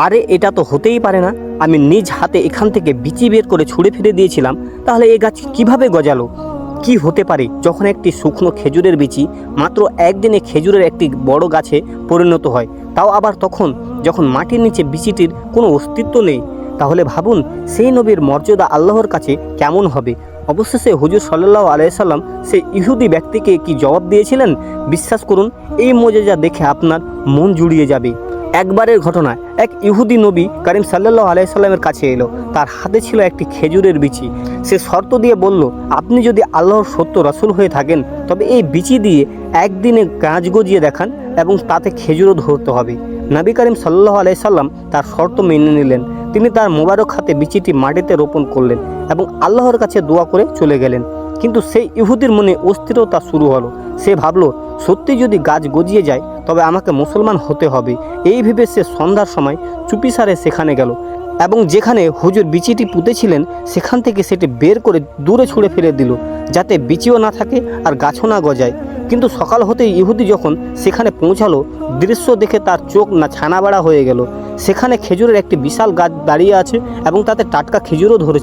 আরে এটা তো হতেই পারে না, আমি নিজ হাতে এখান থেকে বিচি বের করে ছুঁড়ে ফেলে দিয়েছিলাম, তাহলে এই গাছ কিভাবে গজালো? কি হতে পারে যখন একটি শুকনো খেজুরের বিচি মাত্র একদিনে খেজুরের একটি বড় গাছে পরিণত হয়, তাও আবার তখন যখন মাটির নিচে বিচিটির কোনো অস্তিত্ব নেই? তাহলে ভাবুন সেই নবীর মর্যাদা আল্লাহর কাছে কেমন হবে। অবশেষে হুজুর সাল্লাল্লাহু আলাইহি সাল্লাম সেই ইহুদি ব্যক্তিকে কি জবাব দিয়েছিলেন? বিশ্বাস করুন, এই মজেজা দেখে আপনার মন জুড়িয়ে যাবে। একবারের ঘটনা, এক ইহুদি নবী করিম সাল্লাল্লাহু আলাইহি সাল্লামের কাছে এলো। তার হাতে ছিল একটি খেজুরের বিচি। সে শর্ত দিয়ে বলল, আপনি যদি আল্লাহর সত্য রাসূল হয়ে থাকেন তবে এই বিচি দিয়ে একদিনে গাছ গজিয়ে দেখান এবং তাতে খেজুরও ধরতে হবে। নবী করিম সাল্লাল্লাহু আলাইহি সাল্লাম তার শর্ত মেনে নিলেন। তিনি তার মোবারক হাতে বিচিটি মাটিতে রোপণ করলেন এবং আল্লাহর কাছে দোয়া করে চলে গেলেন। কিন্তু সেই ইহুদির মনে অস্থিরতা শুরু হলো। সে ভাবল, সত্যি যদি গাছ গজিয়ে যায় তবে আমাকে মুসলমান হতে হবে। এই ভেবে সে সন্ধ্যার সময় চুপিসারে সেখানে গেল এবং যেখানে হুজুর বিচিটি পুঁতেছিলেন সেখান থেকে সেটি বের করে দূরে ছুঁড়ে ফেলে দিল, যাতে বিচিও না থাকে আর গাছও না গজায়। কিন্তু সকাল হতেই ইহুদি যখন সেখানে পৌঁছালো, দৃশ্য দেখে তার চোখ না ছানাবাড়া হয়ে গেল। সেখানে খেজুরের একটি বিশাল গাছ দাঁড়িয়ে আছে এবং তাতে টাটকা খেজুরও ধরেছে।